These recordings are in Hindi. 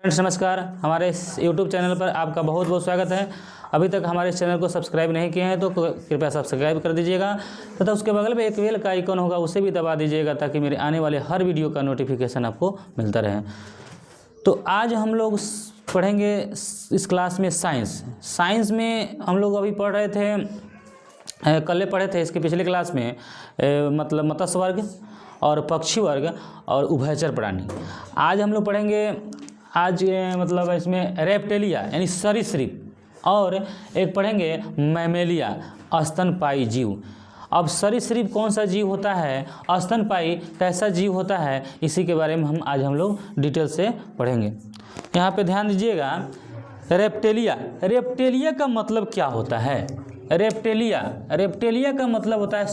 फ्रेंड्स नमस्कार, हमारे इस यूट्यूब चैनल पर आपका बहुत बहुत स्वागत है। अभी तक हमारे इस चैनल को सब्सक्राइब नहीं किए हैं तो कृपया सब्सक्राइब कर दीजिएगा तथा उसके बगल में एक बेल का आइकन होगा, उसे भी दबा दीजिएगा ताकि मेरे आने वाले हर वीडियो का नोटिफिकेशन आपको मिलता रहे। तो आज हम लोग पढ़ेंगे इस क्लास में साइंस में हम लोग अभी पढ़ रहे थे, कल पढ़े थे इसके पिछले क्लास में मतलब मत्स्य वर्ग और पक्षी वर्ग और उभयचर प्राणी। आज हम लोग पढ़ेंगे मतलब इसमें रेप्टेलिया यानी सरीसृप और एक पढ़ेंगे मैमेलिया स्तनपायी जीव। अब सरीसृप कौन सा जीव होता है, स्तनपायी कैसा जीव होता है, इसी के बारे में हम लोग डिटेल से पढ़ेंगे। यहाँ पे ध्यान दीजिएगा, रेप्टेलिया का मतलब क्या होता है। रेप्टेलिया का मतलब होता है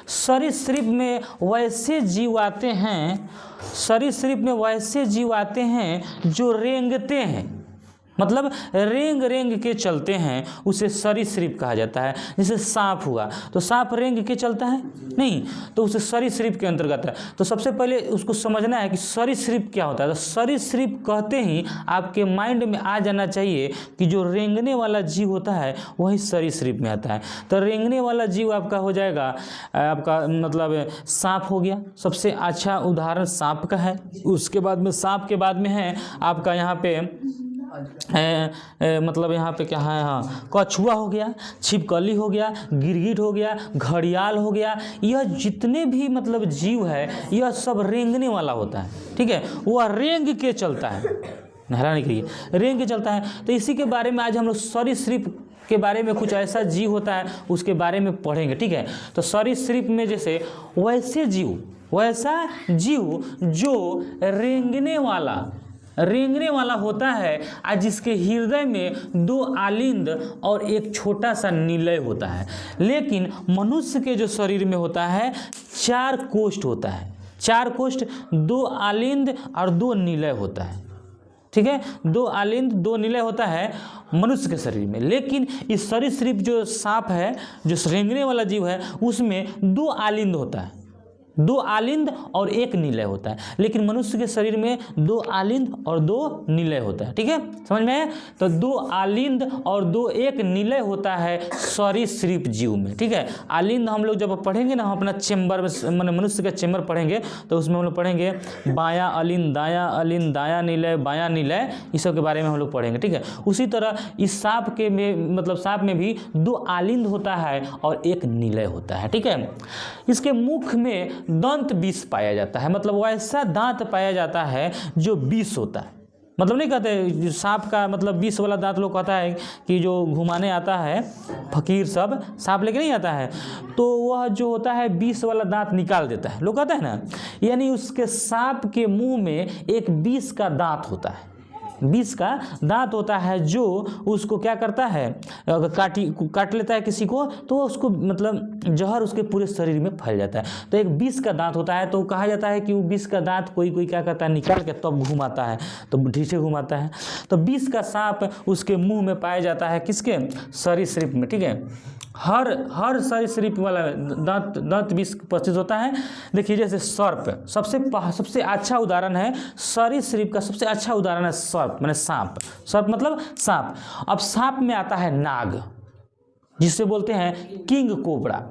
सरीसृप में वैसे जीव आते हैं, सरीसृप में वैसे जीव आते हैं जो रेंगते हैं, मतलब रेंग के चलते हैं, उसे सरीसृप कहा जाता है। जैसे सांप हुआ तो सांप रेंग के चलता है नहीं, तो उसे सरीसृप के अंतर्गत है। तो सबसे पहले उसको समझना है कि सरीसृप क्या होता है। तो सरीसृप कहते ही आपके माइंड में आ जाना चाहिए कि जो रेंगने वाला जीव होता है वही सरीसृप में आता है। तो रेंगने वाला जीव आपका हो जाएगा, आपका मतलब सांप हो गया, सबसे अच्छा उदाहरण सांप का है। उसके बाद में सांप के बाद में है आपका यहाँ पे मतलब यहाँ पे क्या है, हाँ कछुआ हो गया, छिपकली हो गया, गिरगिट हो गया, घड़ियाल हो गया। यह जितने भी मतलब जीव है यह सब रेंगने वाला होता है, ठीक है। वह रेंग के चलता है, हैरानी करिए, रेंग के चलता है। तो इसी के बारे में आज हम लोग सरीसृप के बारे में कुछ ऐसा जीव होता है उसके बारे में पढ़ेंगे, ठीक है। तो सरीसृप में जैसे वैसा जीव जो रेंगने वाला होता है और जिसके हृदय में 2 आलिंद और एक छोटा सा निलय होता है। लेकिन मनुष्य के जो शरीर में होता है 4 कोष्ठ होता है, 4 कोष्ठ, 2 आलिंद और 2 निलय होता है, ठीक है। 2 आलिंद 2 निलय होता है मनुष्य के शरीर में। लेकिन इस सरीसृप जो सांप है, जो रेंगने वाला जीव है, उसमें 2 आलिंद होता है, 2 आलिंद और 1 निलय होता है। लेकिन मनुष्य के शरीर में 2 आलिंद और 2 निलय होता है, ठीक है, समझ में है। तो 2 आलिंद और 1 निलय होता है सरीसृप जीव में, ठीक है। आलिंद हम लोग जब पढ़ेंगे ना, हम अपना चेम्बर में मनुष्य का चेम्बर पढ़ेंगे तो उसमें हम लोग पढ़ेंगे बायां आलिंद, दायां निलय, बायां निलय, इस सब के बारे में हम लोग पढ़ेंगे, ठीक है। उसी तरह इस सांप के में मतलब सांप में भी 2 आलिंद होता है और 1 निलय होता है, ठीक है। इसके मुख में दंत विष पाया जाता है, मतलब वैसा दांत पाया जाता है जो विष होता है। मतलब नहीं कहते सांप का मतलब विष वाला दांत, लोग कहता है कि जो घुमाने आता है फकीर सब सांप लेके नहीं आता है तो वह जो होता है विष वाला दांत निकाल देता है, लोग कहते हैं ना। यानी उसके सांप के मुंह में एक विष का दांत होता है, विष का दांत होता है जो उसको क्या करता है, अगर काट लेता है किसी को तो उसको मतलब जहर उसके पूरे शरीर में फैल जाता है। तो एक विष का दांत होता है, तो कहा जाता है कि वो विष का दांत कोई क्या करता है, निकाल के तब घुमाता है, तो ठीक घुमाता है। तो विष का सांप उसके मुंह में पाया जाता है, किसके, सरीसृप में, ठीक है। हर सरीसृप वाला दांत विष उपस्थित होता है। देखिए जैसे सर्प सबसे अच्छा उदाहरण है, सरीसृप का सबसे अच्छा उदाहरण है सर्प, माने सांप। सर्प मतलब सांप। अब सांप में आता है नाग, जिसे बोलते हैं किंग कोबरा।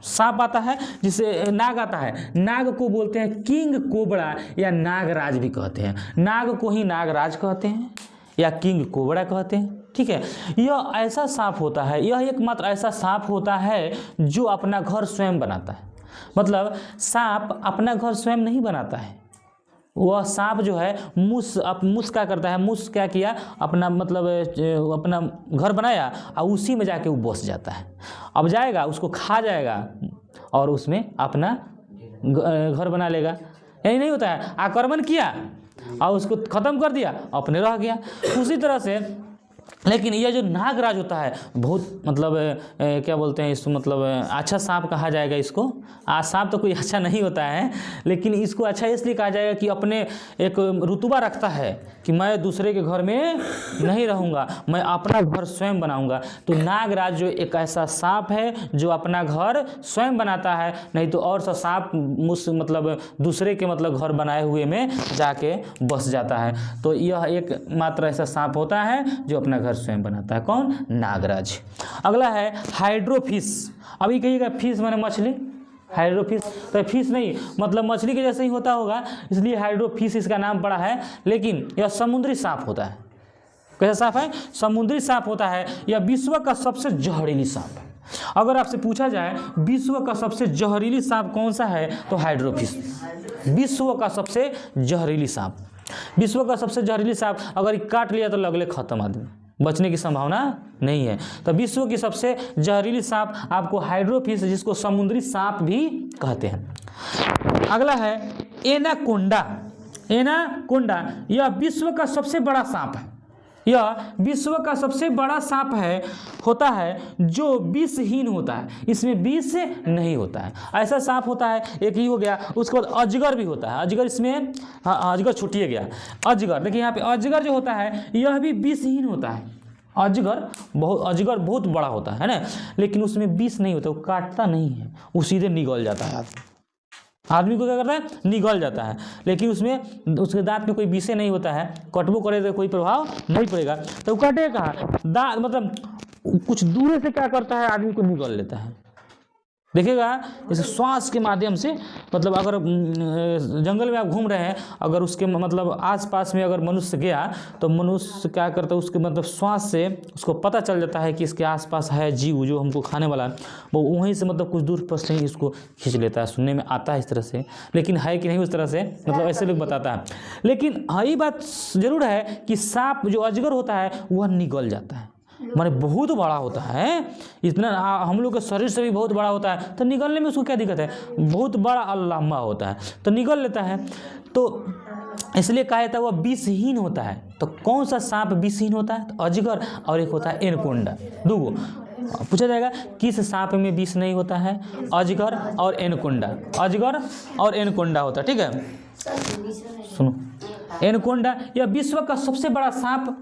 सांप आता है जिसे नाग आता है, नाग को बोलते हैं किंग कोबरा या नागराज भी कहते हैं। नाग को ही नागराज कहते हैं या किंग कोबरा कहते हैं, ठीक है। यह ऐसा सांप होता है, यह एकमात्र ऐसा सांप होता है जो अपना घर स्वयं बनाता है। मतलब सांप अपना घर स्वयं नहीं बनाता है, वह सांप जो है मूस क्या करता है, मूस क्या किया, अपना मतलब अपना घर बनाया और उसी में जाके वो बस जाता है। अब जाएगा, उसको खा जाएगा और उसमें अपना घर बना लेगा। यही नहीं होता है, आक्रमण किया और उसको खत्म कर दिया, अपने रह गया। उसी तरह से लेकिन यह जो नागराज होता है बहुत मतलब क्या बोलते हैं इसको, मतलब अच्छा सांप कहा जाएगा इसको। सांप तो कोई अच्छा नहीं होता है, लेकिन इसको अच्छा इसलिए कहा जाएगा कि अपने एक रुतबा रखता है कि मैं दूसरे के घर में नहीं रहूँगा, मैं अपना घर स्वयं बनाऊँगा। तो नागराज जो एक ऐसा सांप है जो अपना घर स्वयं बनाता है, नहीं तो और सा सांप मतलब दूसरे के मतलब घर बनाए हुए में जाके बस जाता है। तो यह एक मात्र ऐसा सांप होता है जो अपना घर स्वयं बनाता है। कौन? नागराज। अगला है हाइड्रोफिश। अभी कहिएगा फिश माने मछली, हाइड्रोफिश तो फिश नहीं मतलब मछली के जैसे ही होता होगा, इसलिए हाइड्रोफिश इसका नाम पड़ा है। लेकिन यह समुद्री सांप होता है। कैसा सांप है? समुद्री सांप होता है। यह विश्व का सबसे जहरीली सांप है। अगर आपसे पूछा जाए विश्व का सबसे जहरीली सांप कौन सा है, तो हाइड्रोफिश। विश्व का सबसे जहरीली सांप, विश्व का सबसे जहरीली सांप अगर काट लिया तो लगले खत्म, आदमी बचने की संभावना नहीं है। तो विश्व की सबसे जहरीली सांप आपको हाइड्रोफिश, जिसको समुद्री सांप भी कहते हैं। अगला है एनाकोंडा। एनाकोंडा यह विश्व का सबसे बड़ा सांप है। यह विश्व का सबसे बड़ा सांप है, होता है जो विषहीन होता है, इसमें विष नहीं होता है। ऐसा सांप होता है, एक ही हो गया। उसके बाद अजगर भी होता है। अजगर इसमें अजगर छूटिए गया। अजगर देखिए यहाँ पे अजगर जो होता है यह भी विषहीन होता है। अजगर बहुत बड़ा होता है ना, लेकिन उसमें विष नहीं होता, वो काटता नहीं है, वो सीधे निगल जाता है। आदमी को क्या करता है? निगल जाता है। लेकिन उसमें उसके दांत में कोई विषय नहीं होता है, कटबो करे तो कोई प्रभाव नहीं पड़ेगा। तो काटेगा कहाँ? दांत मतलब कुछ दूर से क्या करता है, आदमी को निगल लेता है। देखिएगा जैसे श्वास के माध्यम से, मतलब अगर जंगल में आप घूम रहे हैं, अगर उसके मतलब आसपास में अगर मनुष्य गया तो मनुष्य क्या करता है, उसके मतलब श्वास से उसको पता चल जाता है कि इसके आसपास है जीव जो हमको खाने वाला है। वो वहीं से मतलब कुछ दूर पर से ही इसको खींच लेता है। सुनने में आता है इस तरह से, लेकिन है कि नहीं उस तरह से, मतलब ऐसे लोग बताता है। लेकिन यही बात जरूर है कि सांप जो अजगर होता है वह निगल जाता है, माने बहुत बड़ा होता है, इतना हम लोग के शरीर से भी बहुत बड़ा होता है। तो निगलने में उसको क्या दिक्कत है? बहुत बड़ा लंबा होता है तो निगल लेता है। तो इसलिए कहा जाता है वह विषहीन होता है। तो कौन सा सांप विषहीन होता है? तो अजगर, और एक होता है एनाकोंडा। दूगो पूछा जाएगा किस सांप में विष नहीं होता है? अजगर और एनाकोंडा। अजगर और एनाकोंडा होता है। ठीक है, सुनो, एनाकोंडा यह विश्व का सबसे बड़ा सांप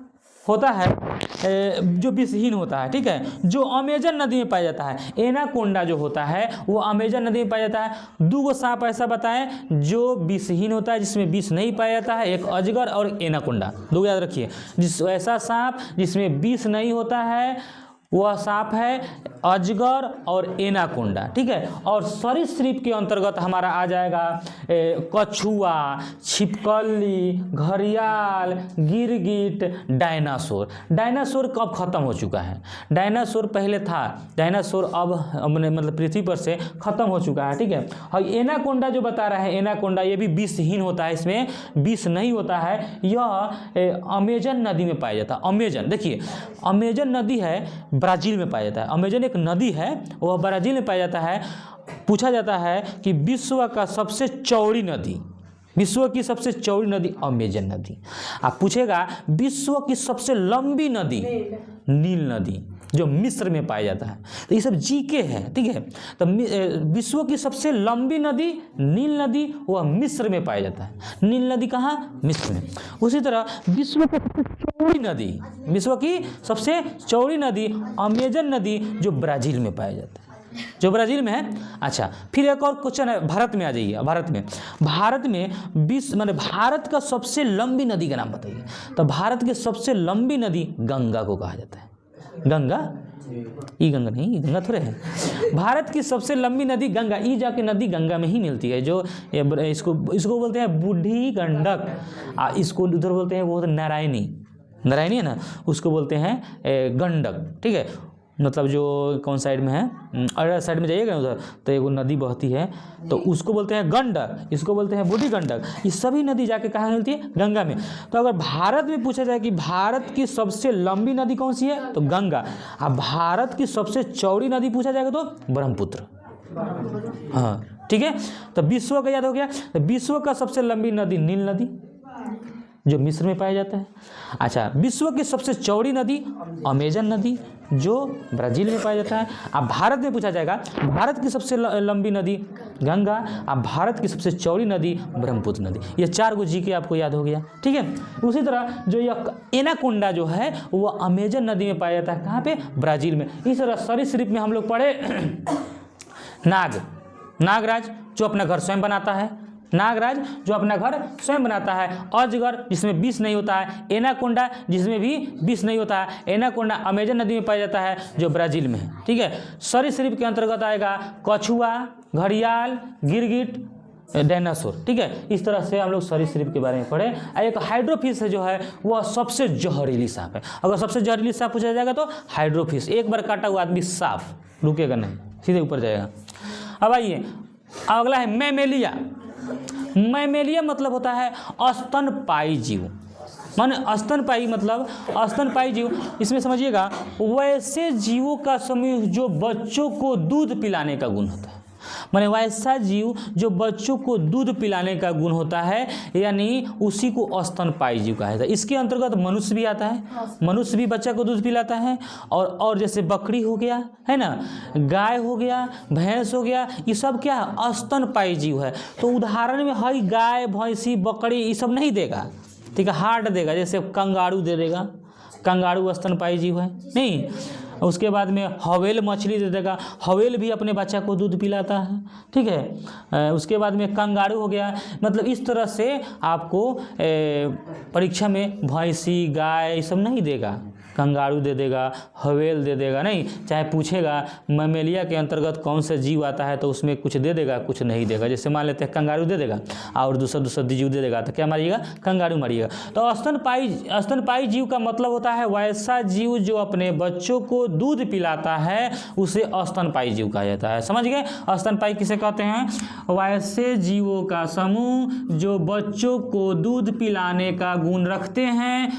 होता है जो विषहीन होता है। ठीक है, जो अमेजन नदी में पाया जाता है। एनाकोंडा जो होता है वो अमेजन नदी में पाया जाता है। दो सांप ऐसा बताएं जो विषहीन होता है, जिसमें विष नहीं पाया जाता है, एक अजगर और एनाकोंडा। दो याद रखिए, जिस ऐसा सांप जिसमें विष नहीं होता है वह सांप है अजगर और एनाकोंडा। ठीक है, और सरीसृप के अंतर्गत हमारा आ जाएगा कछुआ, छिपकली, घड़ियाल, गिरगिट, डायनासोर। डायनासोर कब खत्म हो चुका है? डायनासोर पहले था, डायनासोर अब मतलब पृथ्वी पर से खत्म हो चुका है। ठीक है, और एनाकोंडा जो बता रहा है, एनाकोंडा ये भी विषहीन होता है, इसमें विष नहीं होता है। यह अमेजन नदी में पाया जाता है। अमेजन देखिए, अमेजन नदी है ब्राज़ील में पाया जाता है। अमेजन एक नदी है, वह ब्राज़ील में पाया जाता है। पूछा जाता है कि विश्व का सबसे चौड़ी नदी, विश्व की सबसे चौड़ी नदी अमेजन नदी। आप पूछेगा विश्व की सबसे लंबी नदी नील नदी, जो मिस्र में पाया जाता है। तो ये सब जीके है। ठीक है, तो विश्व की सबसे लंबी नदी नील नदी, वह मिस्र में पाया जाता है। नील नदी कहाँ? मिस्र में। उसी तरह विश्व की सबसे चौड़ी नदी, विश्व की सबसे चौड़ी नदी अमेजन नदी, जो ब्राज़ील में पाया जाता है, जो ब्राज़ील में है। अच्छा, फिर एक और क्वेश्चन है, भारत में आ जाइए। भारत में विश्व माने भारत का सबसे लंबी नदी का नाम बताइए। तो भारत की सबसे लंबी नदी गंगा को कहा जाता है। गंगा, ई गंगा नहीं, गंगा थोड़े है। भारत की सबसे लंबी नदी गंगा, ई जाके नदी गंगा में ही मिलती है। जो इसको बोलते हैं बूढ़ी गंडक, इसको उधर बोलते हैं वो नारायणी, नारायणी है ना, उसको बोलते हैं गंडक। ठीक है, मतलब जो कौन साइड में है, अररिया साइड में जाइएगा उधर तो एगो नदी बहती है, तो उसको बोलते हैं गंडक, इसको बोलते हैं बूढ़ी गंडक। ये सभी नदी जाके कहाँ मिलती है? गंगा में। तो अगर भारत में पूछा जाए कि भारत की सबसे लंबी नदी कौन सी है, तो गंगा। अब भारत की सबसे चौड़ी नदी पूछा जाएगा तो ब्रह्मपुत्र। हाँ ठीक है, तो विश्व का याद हो गया। तो विश्व का सबसे लंबी नदी नील नदी, जो मिस्र में पाया जाता है। अच्छा, विश्व की सबसे चौड़ी नदी अमेजन नदी जो ब्राज़ील में पाया जाता है। अब भारत में पूछा जाएगा भारत की सबसे लंबी नदी गंगा, अब भारत की सबसे चौड़ी नदी ब्रह्मपुत्र नदी। ये 4 गो जी के आपको याद हो गया, ठीक है। उसी तरह जो यह एनाकोंडा जो है वो अमेजन नदी में पाया जाता है, कहाँ पे, ब्राज़ील में। इस तरह सरीसृप में हम लोग पढ़े नागराज जो अपना घर स्वयं बनाता है, नागराज जो अपना घर स्वयं बनाता है, अजगर जिसमें विष नहीं होता है, एनाकोंडा जिसमें भी विष नहीं होता है। एनाकोंडा अमेजन नदी में पाया जाता है जो ब्राज़ील में है, ठीक है। सरीसृप के अंतर्गत आएगा कछुआ, घड़ियाल, गिरगिट, डायनासोर, ठीक है। इस तरह से हम लोग सरीसृप के बारे में पढ़े। एक हाइड्रोफिश जो है वह सबसे जहरीली सांप है। अगर सबसे जहरीली सांप पूछा जाएगा तो हाइड्रोफिश, एक बार काटा हुआ आदमी साफ, रुकेगा नहीं, सीधे ऊपर जाएगा। अब आइए अगला है मैमेलिया। मैमेलिया मतलब होता है स्तनपायी जीव, माने स्तनपायी मतलब स्तनपायी जीव। इसमें समझिएगा वैसे जीवों का समूह जो बच्चों को दूध पिलाने का गुण होता है, माने वैसा जीव जो बच्चों को दूध पिलाने का गुण होता है, यानी उसी को स्तनपायी जीव कहा जाता है। इसके अंतर्गत मनुष्य भी आता है, मनुष्य भी बच्चा को दूध पिलाता है। और जैसे बकरी हो गया है ना, गाय हो गया, भैंस हो गया, ये सब क्या है, स्तनपायी जीव है। तो उदाहरण में हई गाय, भैंसी, बकरी ये सब नहीं देगा, ठीक है, हार्ड देगा। जैसे कंगारू दे देगा, कंगारू स्तनपायी जीव है नहीं। उसके बाद में हवेल मछली दे देगा, हवेल भी अपने बच्चा को दूध पिलाता है, ठीक है। उसके बाद में कंगारू हो गया। मतलब इस तरह से आपको परीक्षा में भैंसी, गाय ये सब नहीं देगा, कंगारू दे देगा, हवेल दे देगा नहीं। चाहे पूछेगा मैमेलिया के अंतर्गत कौन सा जीव आता है तो उसमें कुछ दे देगा, कुछ नहीं देगा। जैसे मान लेते हैं कंगारू दे देगा और दूसरा जीव दे देगा, तो क्या मारिएगा, कंगारू मारिएगा। तो स्तनपायी जीव का मतलब होता है वैसा जीव जो अपने बच्चों को दूध पिलाता है, उसे स्तनपायी जीव कहा जाता है। समझ गए, स्तनपायी किसे कहते हैं, वैसे जीवों का समूह जो बच्चों को दूध पिलाने का गुण रखते हैं,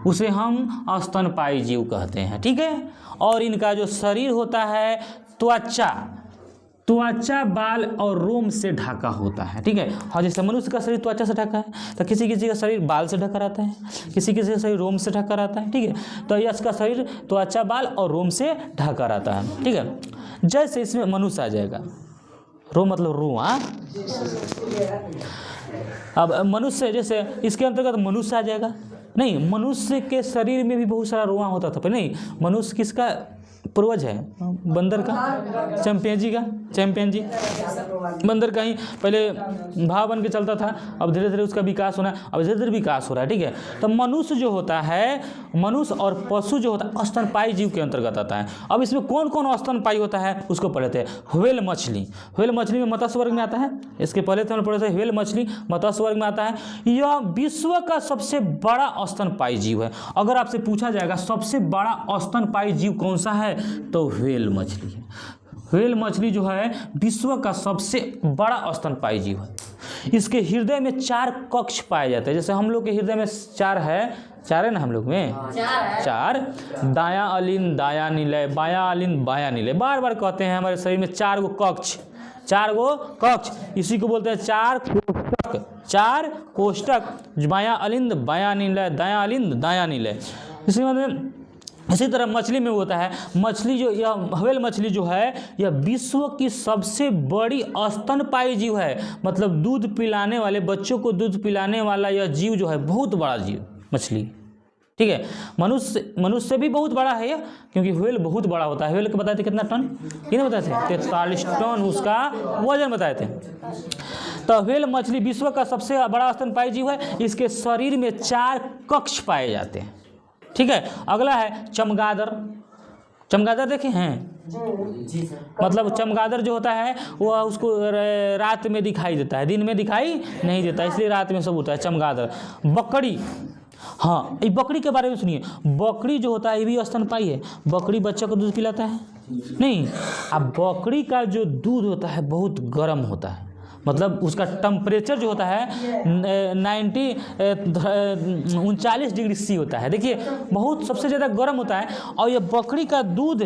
उसे हम स्तनपायी जीव कहते हैं, ठीक है। और इनका जो शरीर होता है त्वचा बाल और रोम से ढका होता है, ठीक है। और जैसे मनुष्य का शरीर त्वचा से ढका है, तो किसी किसी का शरीर बाल से ढका रहता है, किसी किसी का शरीर रोम से ढका रहता है, ठीक है। तो इसका शरीर त्वचा बाल और रोम से ढका रहता है, ठीक है। जैसे इसमें मनुष्य आ जाएगा, रोम मतलब रुआ। अब मनुष्य, जैसे इसके अंतर्गत मनुष्य आ जाएगा नहीं। मनुष्य के शरीर में भी बहुत सारा रोआ होता था, पर नहीं, मनुष्य किसका पूर्वज है, बंदर का, चैंपियंजी का, चैंपियंजी बंदर का ही पहले भाव बन के चलता था। अब धीरे धीरे उसका विकास होना, अब धीरे धीरे विकास हो रहा है, ठीक है। तो मनुष्य जो होता है, मनुष्य और पशु जो होता है स्तनपायी जीव के अंतर्गत आता है। अब इसमें कौन कौन स्तनपायी होता है उसको पढ़ते हैं। व्हेल मछली, व्हेल मछली में मत्स्य वर्ग में आता है। इसके पहले तो हम पढ़े थे व्हेल मछली मत्स्य वर्ग में आता है। यह विश्व का सबसे बड़ा स्तनपायी जीव है। अगर आपसे पूछा जाएगा सबसे बड़ा स्तनपायी जीव कौन सा है, तो व्हेल मछली है। व्हेल मछली जो है विश्व का सबसे बड़ा स्तनपायी जीव है। इसके हृदय में 4 कक्ष पाए जाते हैं। जैसे हम लोग के हृदय में 4 है ना, हम लोग में 4, दायां अलिंद दायां निलय, बायां अलिंद बायां निलय, बार बार कहते हैं। हमारे शरीर में 4 गो कक्ष, 4 गो कक्ष, इसी को बोलते हैं 4 कोष्ठक। 4 कोष्ठक, बायां अलिंद बायां निलय, दायां अलिंद दायां निलय। इसी मतलब इसी तरह मछली में होता है। मछली जो, यह व्हेल मछली जो है यह विश्व की सबसे बड़ी स्तनपायी जीव है। मतलब दूध पिलाने वाले, बच्चों को दूध पिलाने वाला यह जीव जो है बहुत बड़ा जीव मछली, ठीक है। मनुष्य भी बहुत बड़ा है यह, क्योंकि व्हेल बहुत बड़ा होता है। व्हेल के बताए थे कितना टन, कितने बताए थे, 43 टन उसका वजन बताए थे। तो व्हेल मछली विश्व का सबसे बड़ा स्तनपायी जीव है। इसके शरीर में 4 कक्ष पाए जाते हैं, ठीक है। अगला है चमगादड़। चमगादड़ देखे हैं, मतलब चमगादड़ जो होता है वह उसको रात में दिखाई देता है, दिन में दिखाई नहीं देता, इसलिए रात में सब होता है चमगादड़। बकरी, हाँ ये बकरी के बारे में सुनिए। बकरी जो होता है ये भी स्तनपायी है। बकरी बच्चा को दूध पिलाता है नहीं। अब बकरी का जो दूध होता है बहुत गर्म होता है, मतलब उसका टेम्परेचर जो होता है 39 डिग्री सी होता है। देखिए बहुत सबसे ज़्यादा गर्म होता है। और ये बकरी का दूध,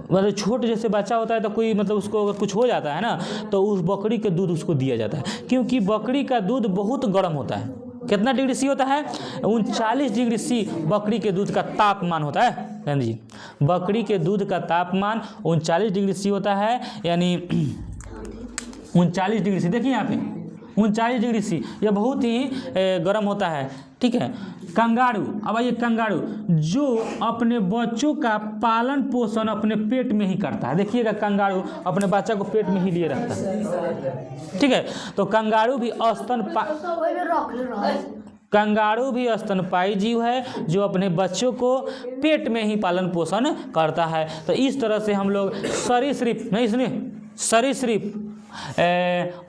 मतलब छोटे जैसे बच्चा होता है तो कोई मतलब उसको अगर कुछ हो जाता है ना, तो उस बकरी के दूध उसको दिया जाता है, क्योंकि बकरी का दूध बहुत गर्म होता है। कितना डिग्री सी होता है? 39 डिग्री सी बकरी के दूध का तापमान होता है। ध्यान दीजिए, बकरी के दूध का तापमान 39 डिग्री सी होता है, यानी 39 डिग्री सी। देखिए यहाँ पे 39 डिग्री सी, यह बहुत ही गर्म होता है, ठीक है। कंगारू, अब आइए कंगारू जो अपने बच्चों का पालन पोषण अपने पेट में ही करता है। देखिएगा कंगारू अपने बच्चा को पेट में ही लिए रखता है, ठीक है। तो कंगारू भी स्तनपायी जीव है जो अपने बच्चों को पेट में ही पालन पोषण करता है। तो इस तरह से हम लोग सरीसृप नहीं सुनिए, सरीसृप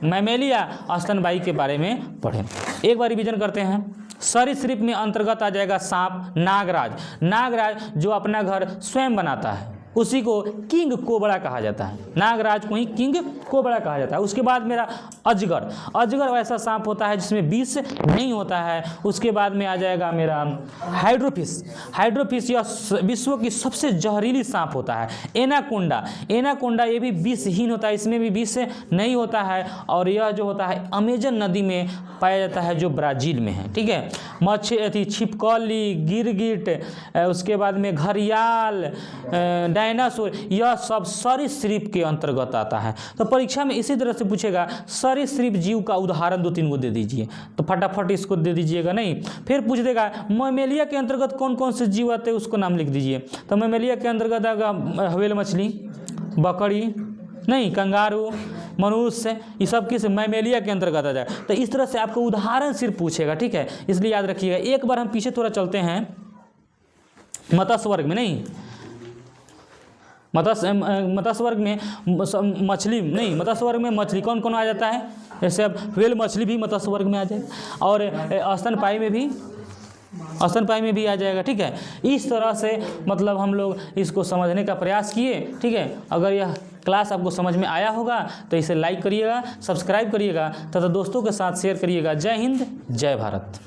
मैमेलिया स्तनपायी के बारे में पढ़ें। एक बार रिवीजन करते हैं। सरीसृप में अंतर्गत आ जाएगा सांप, नागराज। नागराज जो अपना घर स्वयं बनाता है उसी को किंग कोबरा कहा जाता है। नागराज को ही किंग कोबरा कहा जाता है। उसके बाद मेरा अजगर। अजगर वैसा सांप होता है जिसमें विष नहीं होता है। उसके बाद में आ जाएगा मेरा हाइड्रोफिश। हाइड्रोफिश यह विश्व की सबसे जहरीली सांप होता है। एनाकोंडा। एनाकोंडा ये भी विषहीन होता है, इसमें भी विष नहीं होता है, और यह जो होता है अमेजन नदी में पाया जाता है जो ब्राज़ील में है, ठीक है। मच्छी, छिपकली, गिरगिट, उसके बाद में घड़ियाल, डायनासोर, यह सब सरीसृप के अंतर्गत आता है। तो परीक्षा में इसी तरह से पूछेगा सरीसृप जीव का उदाहरण 2-3 को दे दीजिए, तो फटाफट इसको दे दीजिएगा नहीं। फिर पूछ देगा मैमेलिया के अंतर्गत कौन कौन से जीव आते हैं, उसको नाम लिख दीजिए। तो मैमेलिया के अंतर्गत आएगा व्हेल मछली, बकरी नहीं, कंगारू, मनुष्य, ये सब किस मैमेलिया के अंतर्गत आ जाए। तो इस तरह से आपको उदाहरण सिर्फ पूछेगा, ठीक है, इसलिए याद रखिएगा। एक बार हम पीछे थोड़ा चलते हैं मत्स्य वर्ग में, नहीं मत्स्य वर्ग में मछली नहीं, मत्स्य वर्ग में मछली कौन कौन आ जाता है, जैसे अब व्हेल मछली भी मत्स्य वर्ग में आ जाए, और स्तनपायी में भी आ जाएगा, ठीक है। इस तरह से मतलब हम लोग इसको समझने का प्रयास किए, ठीक है। अगर यह क्लास आपको समझ में आया होगा तो इसे लाइक करिएगा, सब्सक्राइब करिएगा तथा दोस्तों के साथ शेयर करिएगा। जय हिंद, जय भारत।